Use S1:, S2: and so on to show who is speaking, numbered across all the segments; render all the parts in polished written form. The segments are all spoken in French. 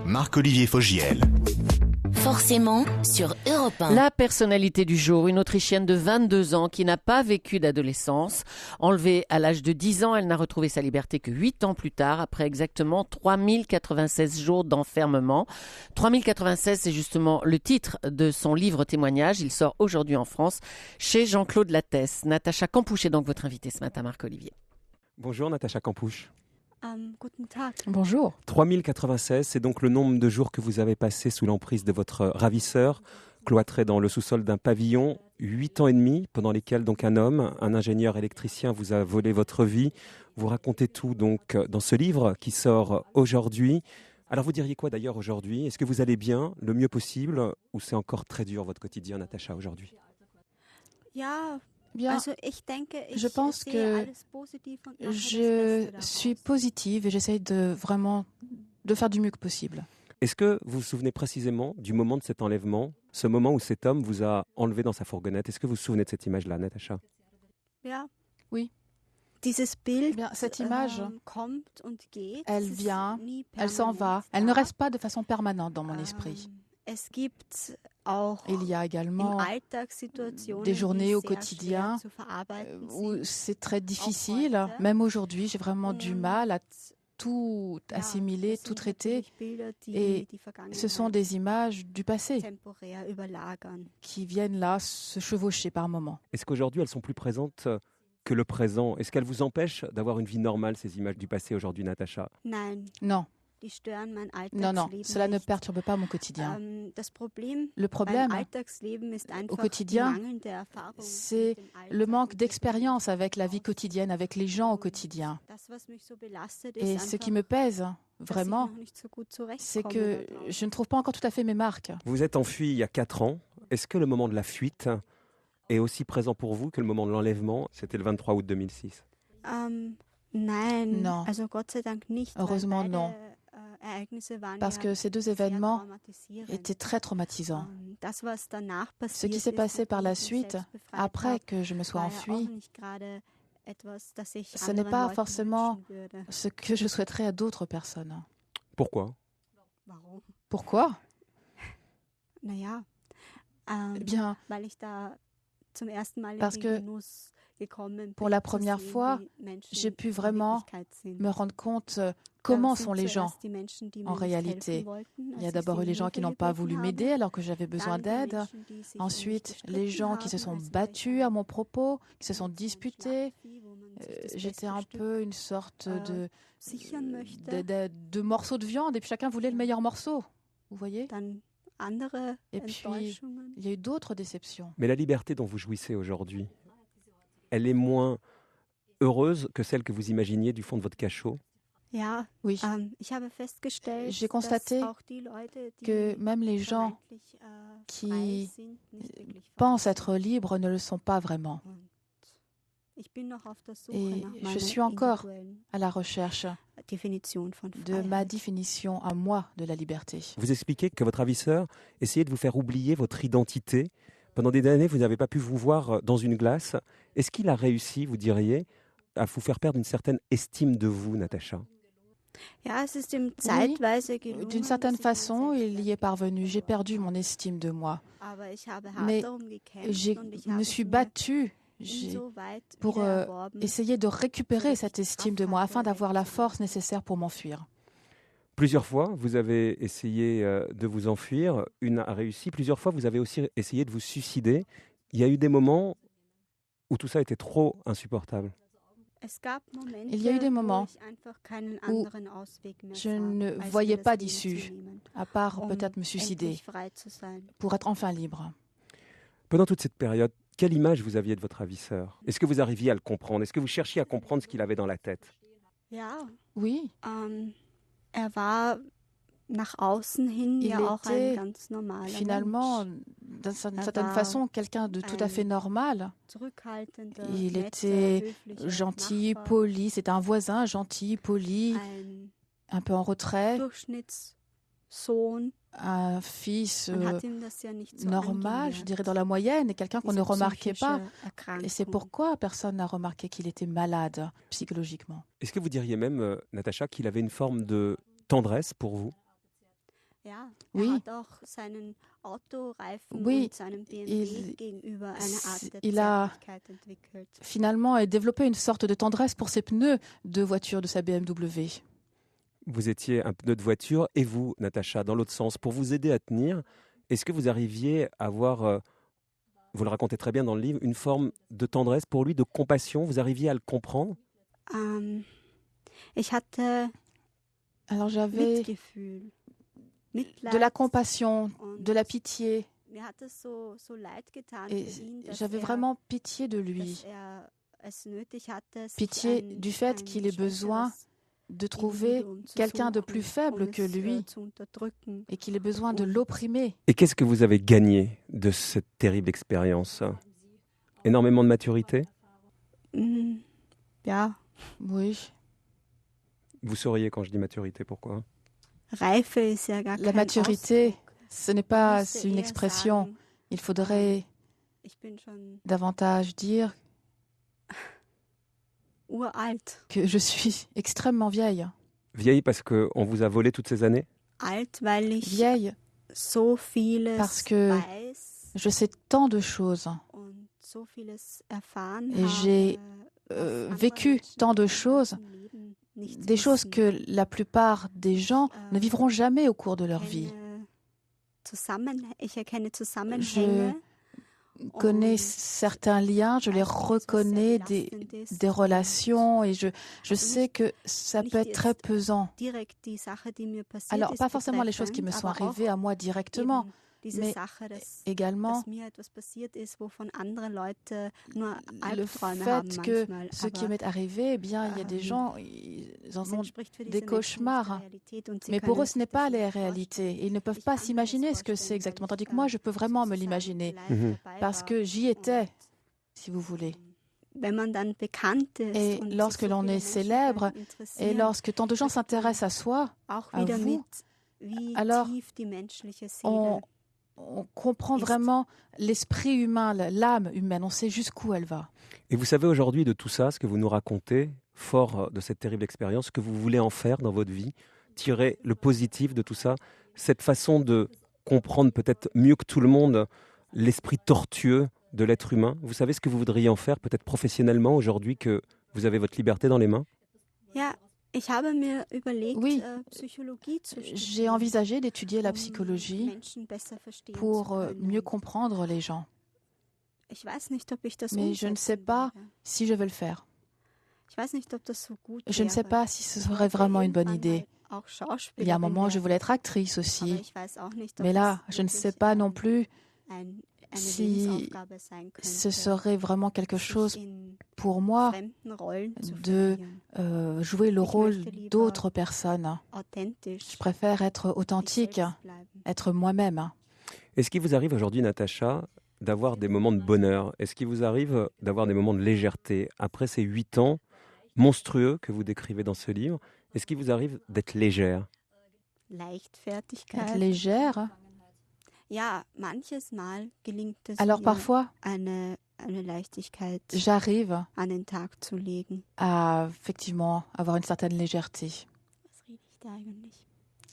S1: Marc-Olivier Fogiel.
S2: Forcément sur Europe 1.
S3: La personnalité du jour, une Autrichienne de 22 ans qui n'a pas vécu d'adolescence. Enlevée à l'âge de 10 ans, elle n'a retrouvé sa liberté que 8 ans plus tard, après exactement 3096 jours d'enfermement. 3096, c'est justement le titre de son livre témoignage. Il sort aujourd'hui en France chez Jean-Claude Lattès. Natacha Campouche est donc votre invitée ce matin, Marc-Olivier.
S4: Bonjour Natacha Campouche.
S5: Guten Tag.
S3: Bonjour.
S4: 3096, c'est donc le nombre de jours que vous avez passé sous l'emprise de votre ravisseur, cloîtré dans le sous-sol d'un pavillon, 8 ans et demi, pendant lesquels donc un homme, un ingénieur électricien vous a volé votre vie. Vous racontez tout donc dans ce livre qui sort aujourd'hui. Alors vous diriez quoi d'ailleurs aujourd'hui ? Est-ce que vous allez bien, le mieux possible, ou c'est encore très dur votre quotidien, Natacha, aujourd'hui ?
S5: Bien, je pense que je suis positive et j'essaye de vraiment de faire du mieux que possible.
S4: Est-ce que vous vous souvenez précisément du moment de cet enlèvement, ce moment où cet homme vous a enlevé dans sa fourgonnette ? Est-ce que vous vous souvenez de cette image-là, Natacha ?
S5: Oui. Cette image, elle vient, elle s'en va, elle ne reste pas de façon permanente dans mon esprit. Il y a également des journées au quotidien où c'est très difficile. Même aujourd'hui, j'ai vraiment du mal à tout assimiler, tout traiter. Et ce sont des images du passé qui viennent là se chevaucher par moments.
S4: Est-ce qu'aujourd'hui, elles sont plus présentes que le présent ? Est-ce qu'elles vous empêchent d'avoir une vie normale, ces images du passé aujourd'hui, Natacha ?
S5: Non. Non, cela ne perturbe pas mon quotidien. Le problème au quotidien, c'est le manque d'expérience avec la vie quotidienne, avec les gens au quotidien. Et ce qui me pèse, vraiment, c'est que je ne trouve pas encore tout à fait mes marques.
S4: Vous êtes enfui il y a 4 ans. Est-ce que le moment de la fuite est aussi présent pour vous que le moment de l'enlèvement ? C'était le 23 août 2006.
S5: Non. Heureusement, non. Parce que ces deux événements étaient très traumatisants. Ce qui s'est passé par la suite, après que je me sois enfuie, ce n'est pas forcément ce que je souhaiterais à d'autres personnes.
S4: Pourquoi ?
S5: Pourquoi ? Eh bien, parce que pour la première fois, j'ai pu vraiment me rendre compte comment sont les gens en réalité. Il y a d'abord eu les gens qui n'ont pas voulu m'aider alors que j'avais besoin d'aide. Ensuite, les gens qui se sont battus à mon propos, qui se sont disputés. J'étais un peu une sorte de morceau de viande et puis chacun voulait le meilleur morceau. Vous voyez ? Et puis, il y a eu d'autres déceptions.
S4: Mais la liberté dont vous jouissez aujourd'hui, elle est moins heureuse que celle que vous imaginiez du fond de votre cachot ?
S5: Oui. J'ai constaté que même les gens qui pensent être libres ne le sont pas vraiment. Et je suis encore à la recherche de ma définition à moi de la liberté.
S4: Vous expliquez que votre ravisseur essayait de vous faire oublier votre identité. Pendant des années, vous n'avez pas pu vous voir dans une glace. Est-ce qu'il a réussi, vous diriez, à vous faire perdre une certaine estime de vous, Natacha ?
S5: Oui, d'une certaine façon, il y est parvenu. J'ai perdu mon estime de moi. Mais je me suis battue pour essayer de récupérer cette estime de moi afin d'avoir la force nécessaire pour m'enfuir.
S4: Plusieurs fois, vous avez essayé de vous enfuir. Une a réussi. Plusieurs fois, vous avez aussi essayé de vous suicider. Il y a eu des moments où tout ça était trop insupportable.
S5: Il y a eu des moments où je ne voyais pas d'issue, à part peut-être me suicider, pour être enfin libre.
S4: Pendant toute cette période, quelle image vous aviez de votre ravisseur ? Est-ce que vous arriviez à le comprendre ? Est-ce que vous cherchiez à comprendre ce qu'il avait dans la tête ?
S5: Oui. Il était finalement, d'une certaine façon, quelqu'un de tout à fait normal. Il était gentil, poli, c'était un voisin gentil, poli, un peu en retrait, un fils normal, je dirais dans la moyenne, et quelqu'un qu'on ne remarquait pas. Et c'est pourquoi personne n'a remarqué qu'il était malade psychologiquement.
S4: Est-ce que vous diriez même, Natacha, qu'il avait une forme de tendresse pour vous ?
S5: Oui, oui, il a finalement développé une sorte de tendresse pour ses pneus de voiture de sa BMW.
S4: Vous étiez un pneu de voiture et vous, Natacha, dans l'autre sens, pour vous aider à tenir, est-ce que vous arriviez à avoir, vous le racontez très bien dans le livre, une forme de tendresse pour lui, de compassion? Vous arriviez à le comprendre?
S5: Alors j'avais de la compassion, de la pitié. Et j'avais vraiment pitié de lui. Pitié du fait qu'il ait besoin de trouver quelqu'un de plus faible que lui et qu'il ait besoin de l'opprimer.
S4: Et qu'est-ce que vous avez gagné de cette terrible expérience? Énormément de maturité?
S5: Oui.
S4: Vous sauriez quand je dis maturité, pourquoi?
S5: La maturité, ce n'est pas une expression. Il faudrait davantage dire que je suis extrêmement vieille.
S4: Vieille parce qu'on vous a volé toutes ces années?
S5: Vieille parce que je sais tant de choses et j'ai vécu tant de choses, des choses que la plupart des gens ne vivront jamais au cours de leur vie. Je connais certains liens, je les reconnais, des relations, et je sais que ça peut être très pesant. Alors, pas forcément les choses qui me sont arrivées à moi directement, mais également le fait que ce qui m'est arrivé, eh bien, il y a des gens, ils en ont des cauchemars. Mais pour eux, ce n'est pas la réalité. Ils ne peuvent pas s'imaginer ce que c'est exactement. Tandis que moi, je peux vraiment me l'imaginer. Parce que j'y étais, si vous voulez. Et lorsque l'on est célèbre, et lorsque tant de gens s'intéressent à soi, à vous, alors on comprend vraiment l'esprit humain, l'âme humaine, on sait jusqu'où elle va.
S4: Et vous savez aujourd'hui de tout ça, ce que vous nous racontez, fort de cette terrible expérience, ce que vous voulez en faire dans votre vie, tirer le positif de tout ça, cette façon de comprendre peut-être mieux que tout le monde l'esprit tortueux de l'être humain. Vous savez ce que vous voudriez en faire, peut-être professionnellement, aujourd'hui que vous avez votre liberté dans les mains?
S5: Oui, j'ai envisagé d'étudier la psychologie pour mieux comprendre les gens. Mais je ne sais pas si je vais le faire. Je ne sais pas si ce serait vraiment une bonne idée. Il y a un moment, je voulais être actrice aussi. Mais là, je ne sais pas non plus si ce serait vraiment quelque chose pour moi de jouer le rôle d'autres personnes. Je préfère être authentique, être moi-même.
S4: Est-ce qu'il vous arrive aujourd'hui, Natacha, d'avoir des moments de bonheur? Est-ce qu'il vous arrive d'avoir des moments de légèreté? Après ces 8 ans monstrueux que vous décrivez dans ce livre, est-ce qu'il vous arrive d'être légère?
S5: Être légère? Alors parfois, j'arrive à effectivement avoir une certaine légèreté.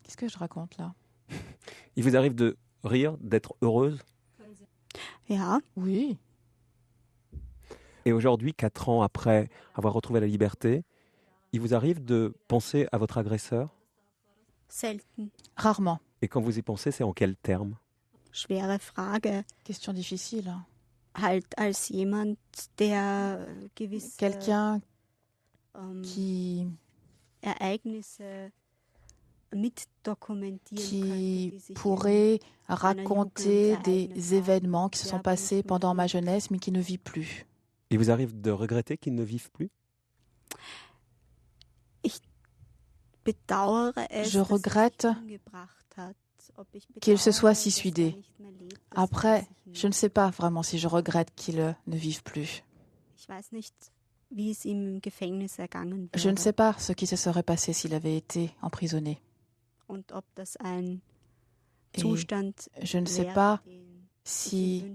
S5: Qu'est-ce que je raconte là?
S4: Il vous arrive de rire, d'être heureuse?
S5: Oui.
S4: Et aujourd'hui, 4 ans après avoir retrouvé la liberté, il vous arrive de penser à votre agresseur?
S5: Rarement.
S4: Et quand vous y pensez, c'est en quels termes?
S5: Question difficile.
S1: Quelqu'un
S5: qui pourrait raconter des événements qui se sont passés pendant ma jeunesse, mais qui ne vit plus.
S4: Il vous arrive de regretter qu'ils ne vivent plus?
S5: Je regrette qu'il se soit suicidé. Après, je ne sais pas vraiment si je regrette qu'il ne vive plus. Je ne sais pas ce qui se serait passé s'il avait été emprisonné. Et je ne sais pas si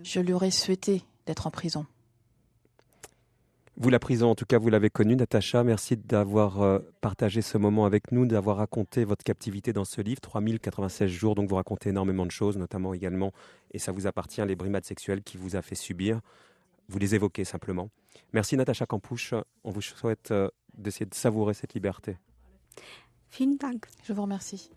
S5: je lui aurais souhaité d'être en prison.
S4: Vous, la prison, en tout cas, vous l'avez connue, Natacha. Merci d'avoir partagé ce moment avec nous, d'avoir raconté votre captivité dans ce livre. 3096 jours, donc vous racontez énormément de choses, notamment également, et ça vous appartient, les brimades sexuelles qui vous a fait subir. Vous les évoquez simplement. Merci Natacha Kampusch. On vous souhaite d'essayer de savourer cette liberté.
S5: Vielen Dank. Je vous remercie.